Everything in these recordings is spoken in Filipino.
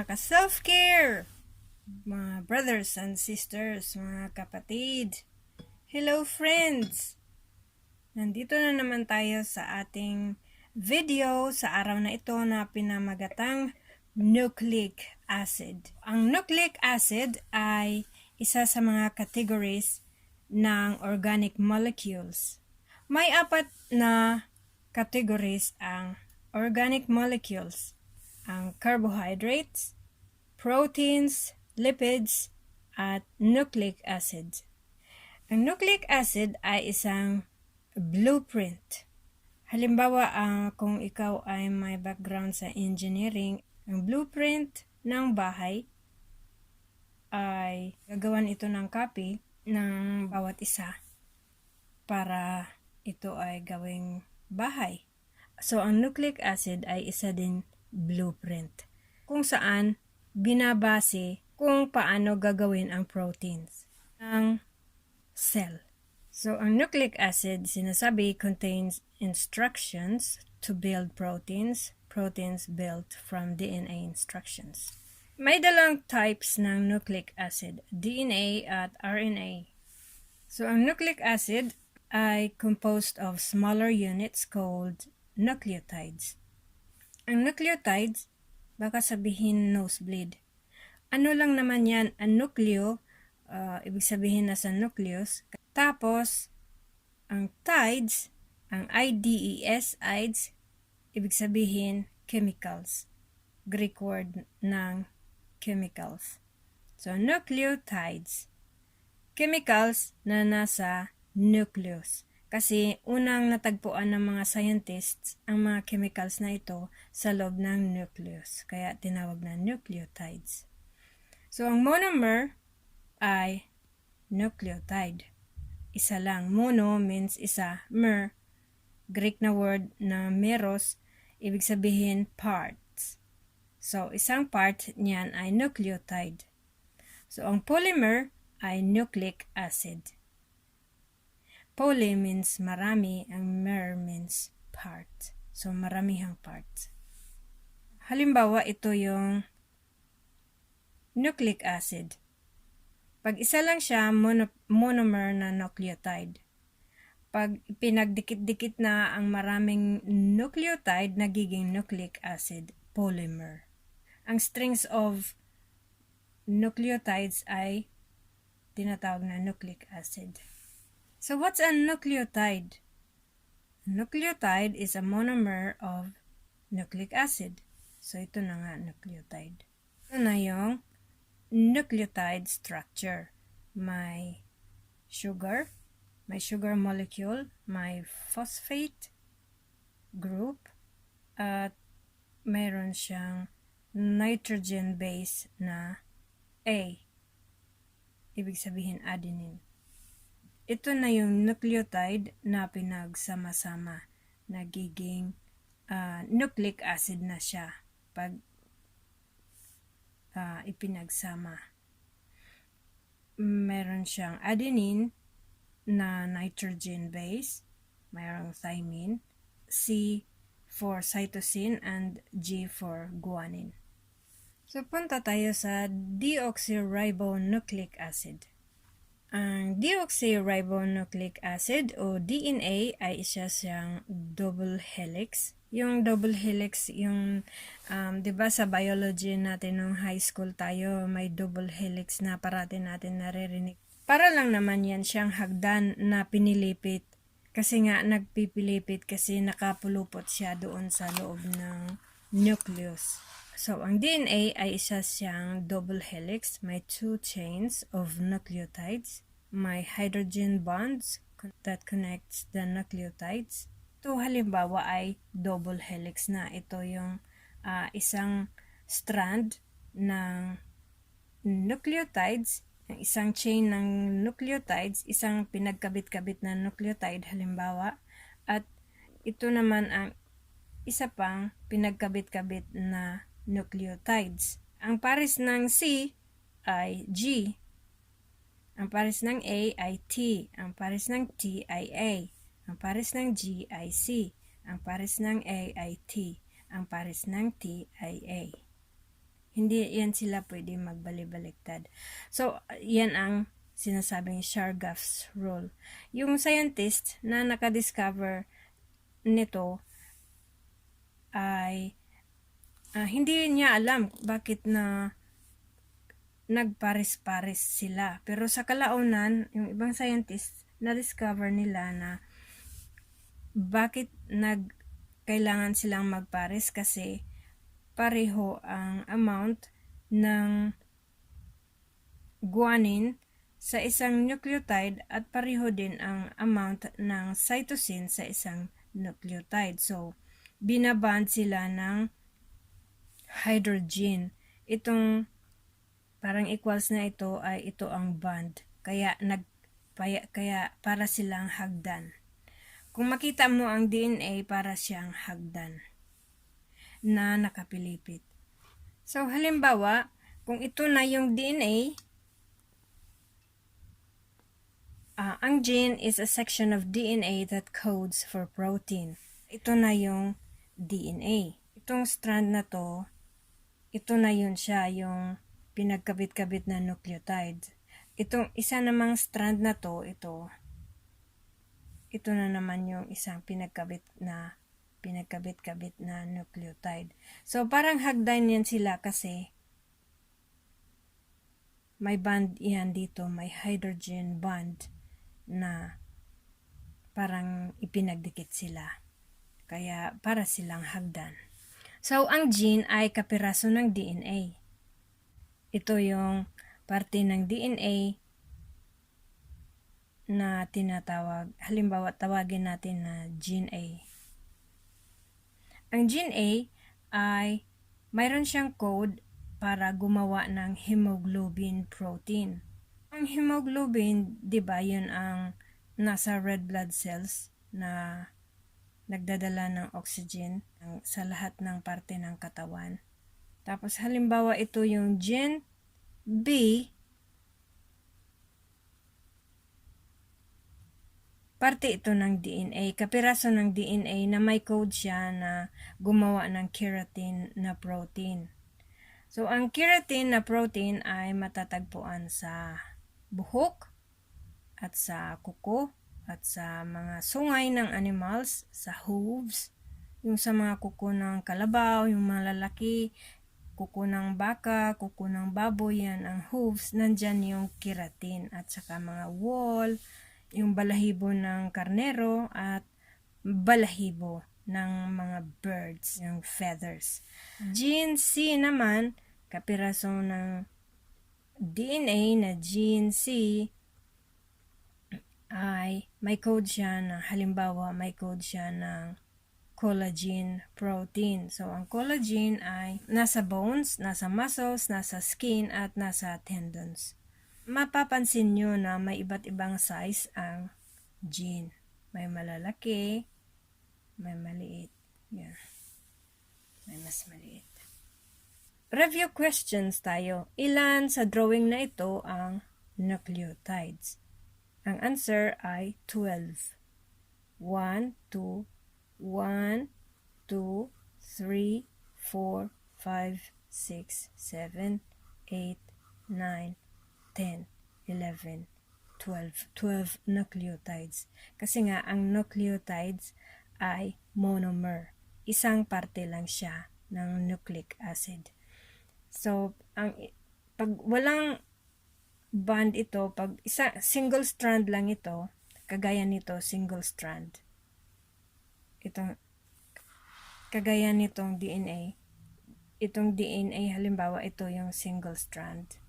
mga ka-self-care, mga brothers and sisters, mga kapatid. Hello friends! Nandito na naman tayo sa ating video sa araw na ito na pinamagatang nucleic acid. Ang nucleic acid ay isa sa mga categories ng organic molecules. May 4 na categories ang organic molecules. Ang carbohydrates, proteins, lipids, at nucleic acid. Ang nucleic acid ay isang blueprint. Halimbawa, kung ikaw ay may background sa engineering, ang blueprint ng bahay ay gagawan ito ng copy ng bawat isa para ito ay gawing bahay. So, ang nucleic acid ay isa din blueprint kung saan binabase kung paano gagawin ang proteins ng cell. So, ang nucleic acid, sinasabi, contains instructions to build proteins built from DNA instructions. May dalawang types ng nucleic acid, DNA at RNA. So, ang nucleic acid ay composed of smaller units called nucleotides. Ang nucleotides, baka sabihin nosebleed. Ano lang naman yan, ang nucleo, ibig sabihin nasa nucleus. Tapos, ang tides, ang IDES, ides, ibig sabihin chemicals. Greek word ng chemicals. So, nucleotides, chemicals na nasa nucleus. Kasi unang natagpuan ng mga scientists ang mga chemicals na ito sa loob ng nucleus. Kaya tinawag na nucleotides. So, ang monomer ay nucleotide. Isa lang. Mono means isa. Mer, Greek na word na meros, ibig sabihin parts. So, isang part niyan ay nucleotide. So, ang polymer ay nucleic acid. Poly means marami, ang mer means part. So, maramihang parts. Halimbawa, ito yung nucleic acid. Pag isa lang siya, monomer na nucleotide. Pag pinagdikit-dikit na ang maraming nucleotide, nagiging nucleic acid, polymer. Ang strings of nucleotides ay tinatawag na nucleic acid. So, what's a nucleotide? A nucleotide is a monomer of nucleic acid. So, ito na nga, nucleotide. Ito na yung nucleotide structure. May sugar molecule, may phosphate group, at mayroon siyang nitrogen base na A. Ibig sabihin adenine. Ito na yung nucleotide na pinagsama-sama. Nagiging nucleic acid na siya pag ipinagsama. Meron siyang adenine na nitrogen base, mayroong thymine, C for cytosine, and G for guanine. So, punta tayo sa deoxyribonucleic acid. Ang deoxyribonucleic acid o DNA ay isa siyang double helix. Yung double helix, yung, diba sa biology natin nung high school tayo, may double helix na parati natin naririnig. Para lang naman yan siyang hagdan na pinilipit. Kasi nga nagpipilipit kasi nakapulupot siya doon sa loob ng nucleus. So, ang DNA ay isa siyang double helix. May 2 chains of nucleotides. May hydrogen bonds that connects the nucleotides. Ito halimbawa ay double helix na. Ito yung isang strand ng nucleotides, isang chain ng nucleotides, isang pinagkabit-kabit na nucleotide halimbawa. At ito naman ang isa pang pinagkabit-kabit na nucleotides. Ang pares ng C ay G. Ang pares ng A ay T. Ang pares ng T ay A. Ang pares ng G ay C. Ang pares ng A ay T. Ang pares ng T ay A. Hindi yan sila pwede magbali-baliktad. So, yan ang sinasabing Chargaff's rule. Yung scientist na nakadiscover nito ay hindi niya alam bakit na nagpares-pares sila. Pero sa kalaunan, yung ibang scientist na-discover nila na bakit kailangan silang magpares kasi pareho ang amount ng guanine sa isang nucleotide at pareho din ang amount ng cytosine sa isang nucleotide. So, binaband sila ng hydrogen. Itong parang equals na ito ay ito ang bond. Kaya para silang hagdan. Kung makita mo ang DNA, para siyang hagdan na nakapilipit. So, halimbawa, kung ito na yung DNA, ang gene is a section of DNA that codes for protein. Ito na yung DNA. Itong strand na to, ito na yun siya, yung pinagkabit-kabit na nucleotide. Itong isa namang strand na to, ito na naman yung isang pinagkabit-kabit na nucleotide. So, parang hagdan yan sila kasi may bond yan dito, may hydrogen bond na parang ipinagdikit sila. Kaya para silang hagdan. So, ang gene ay kapiraso ng DNA. Ito yung parte ng DNA na tinatawag, halimbawa tawagin natin na gene A. Ang gene A ay mayroon siyang code para gumawa ng hemoglobin protein. Ang hemoglobin, di ba, yun ang nasa red blood cells na nagdadala ng oxygen sa lahat ng parte ng katawan. Tapos halimbawa ito yung gene B, parte ito ng DNA, kapiraso ng DNA na may code siya na gumawa ng keratin na protein. So, ang keratin na protein ay matatagpuan sa buhok at sa kuko at sa mga sungay ng animals, sa hooves, yung sa mga kuko ng kalabaw, yung mga lalaki, kuko ng baka, kuko ng baboy, yan ang hooves, nandyan yung keratin at saka mga wool, yung balahibo ng karnero at balahibo ng mga birds, yung feathers. Gene C naman, kapiraso ng DNA na gene C ay may code siya na, halimbawa may code siya ng collagen protein. So, ang collagen ay nasa bones, nasa muscles, nasa skin, at nasa tendons. Mapapansin nyo na may iba't ibang size ang gene. May malalaki, may maliit. Yan. May mas maliit. Review questions tayo. Ilan sa drawing na ito ang nucleotides? Ang answer ay 12. 1, 2, 1, 2, 3, 4, 5, 6, 7, 8, 9, 10, 11, 12. 12 nucleotides. Kasi nga, ang nucleotides ay monomer. Isang parte lang siya ng nucleic acid. So, pag walang bond ito, pag single strand lang ito, kagaya nito, single strand. Kagaya nitong DNA. Itong DNA, halimbawa, ito yung single strand.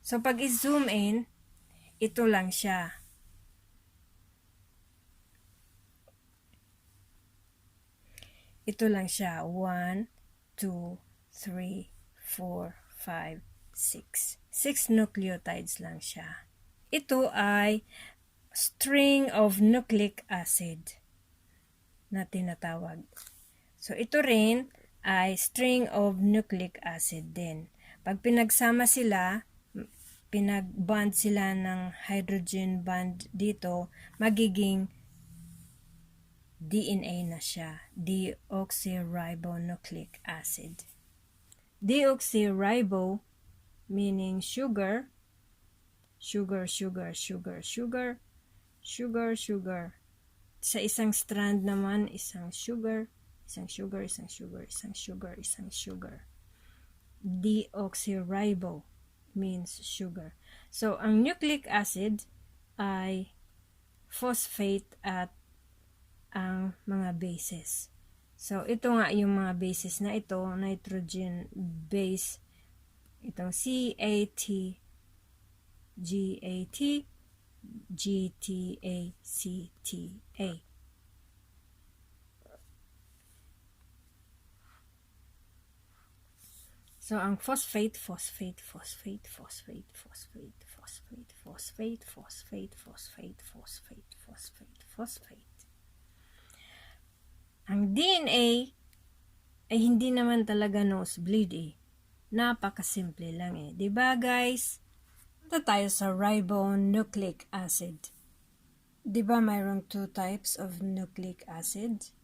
So, pag i-zoom in, ito lang siya. Ito lang siya. 1, 2, 3, 4, 5, 6. 6 nucleotides lang siya. Ito ay string of nucleic acid na tinatawag. So, ito rin ay string of nucleic acid din. Pag pinagsama sila, pinag-bond sila ng hydrogen bond dito, magiging DNA na siya, deoxyribonucleic acid. Deoxyribo meaning sugar, sugar, sugar, sugar, sugar, sugar, sugar. Sa isang strand naman, isang sugar, isang sugar, isang sugar, isang sugar, isang sugar. Deoxyribo means sugar. So, ang nucleic acid ay phosphate at ang mga bases. So, ito nga yung mga bases na ito, nitrogen base, itong CAT, GAT, GTA, CTA. So, ang phosphate, phosphate, phosphate, phosphate, phosphate, phosphate, phosphate, phosphate, phosphate, phosphate, phosphate, phosphate. Ang DNA ay hindi naman talaga nosebleed eh. Napakasimple lang eh. Diba guys? Punta tayo sa ribonucleic acid. Diba mayroong 2 types of nucleic acid?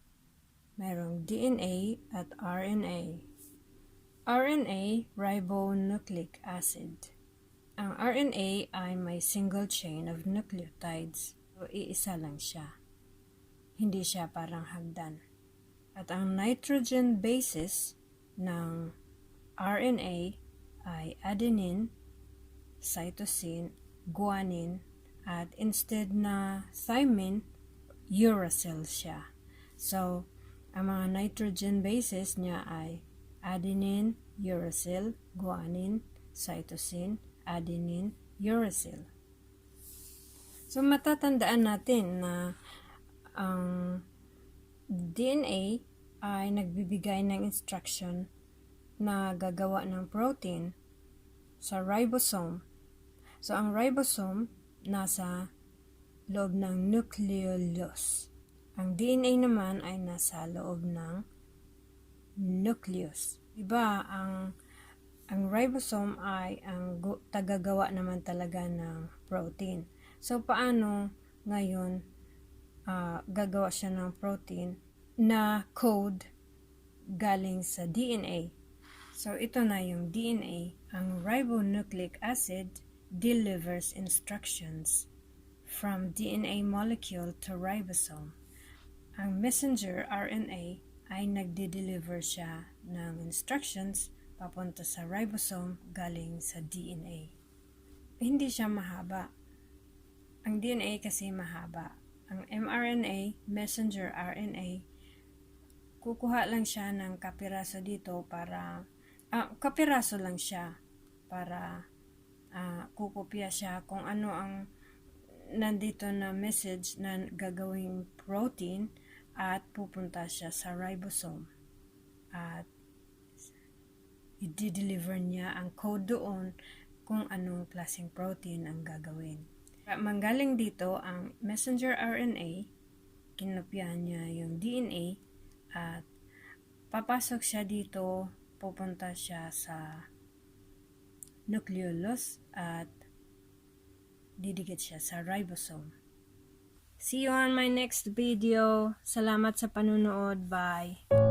Mayroong DNA at RNA. RNA, ribonucleic acid. Ang RNA ay may single chain of nucleotides. So, iisa lang siya. Hindi siya parang hagdan. At ang nitrogen bases ng RNA ay adenine, cytosine, guanine, at instead na thymine, uracil siya. So, ang mga nitrogen bases niya ay adenine, uracil, guanine, cytosine, adenine, uracil. So, matatandaan natin na ang DNA ay nagbibigay ng instruction na gagawa ng protein sa ribosome. So, ang ribosome nasa loob ng nucleolus. Ang DNA naman ay nasa loob ng nucleus. Diba, ang ribosome ay ang tagagawa naman talaga ng protein. So, paano ngayon gagawa siya ng protein na code galing sa DNA? So, ito na yung DNA. Ang ribonucleic acid delivers instructions from DNA molecule to ribosome. Ang messenger RNA ay nagde-deliver siya ng instructions papunta sa ribosome galing sa DNA. Hindi siya mahaba. Ang DNA kasi mahaba. Ang mRNA, messenger RNA, kukuha lang siya ng kapiraso dito para, kapiraso lang siya para kukopya siya kung ano ang nandito na message na gagawing protein at pupunta siya sa ribosome. At i-deliver niya ang code doon kung anong klaseng protein ang gagawin. Manggaling dito ang messenger RNA, kinopyahan niya yung DNA at papasok siya dito, pupunta siya sa nucleolus at didikit siya sa ribosome. See you on my next video. Salamat sa panunood. Bye!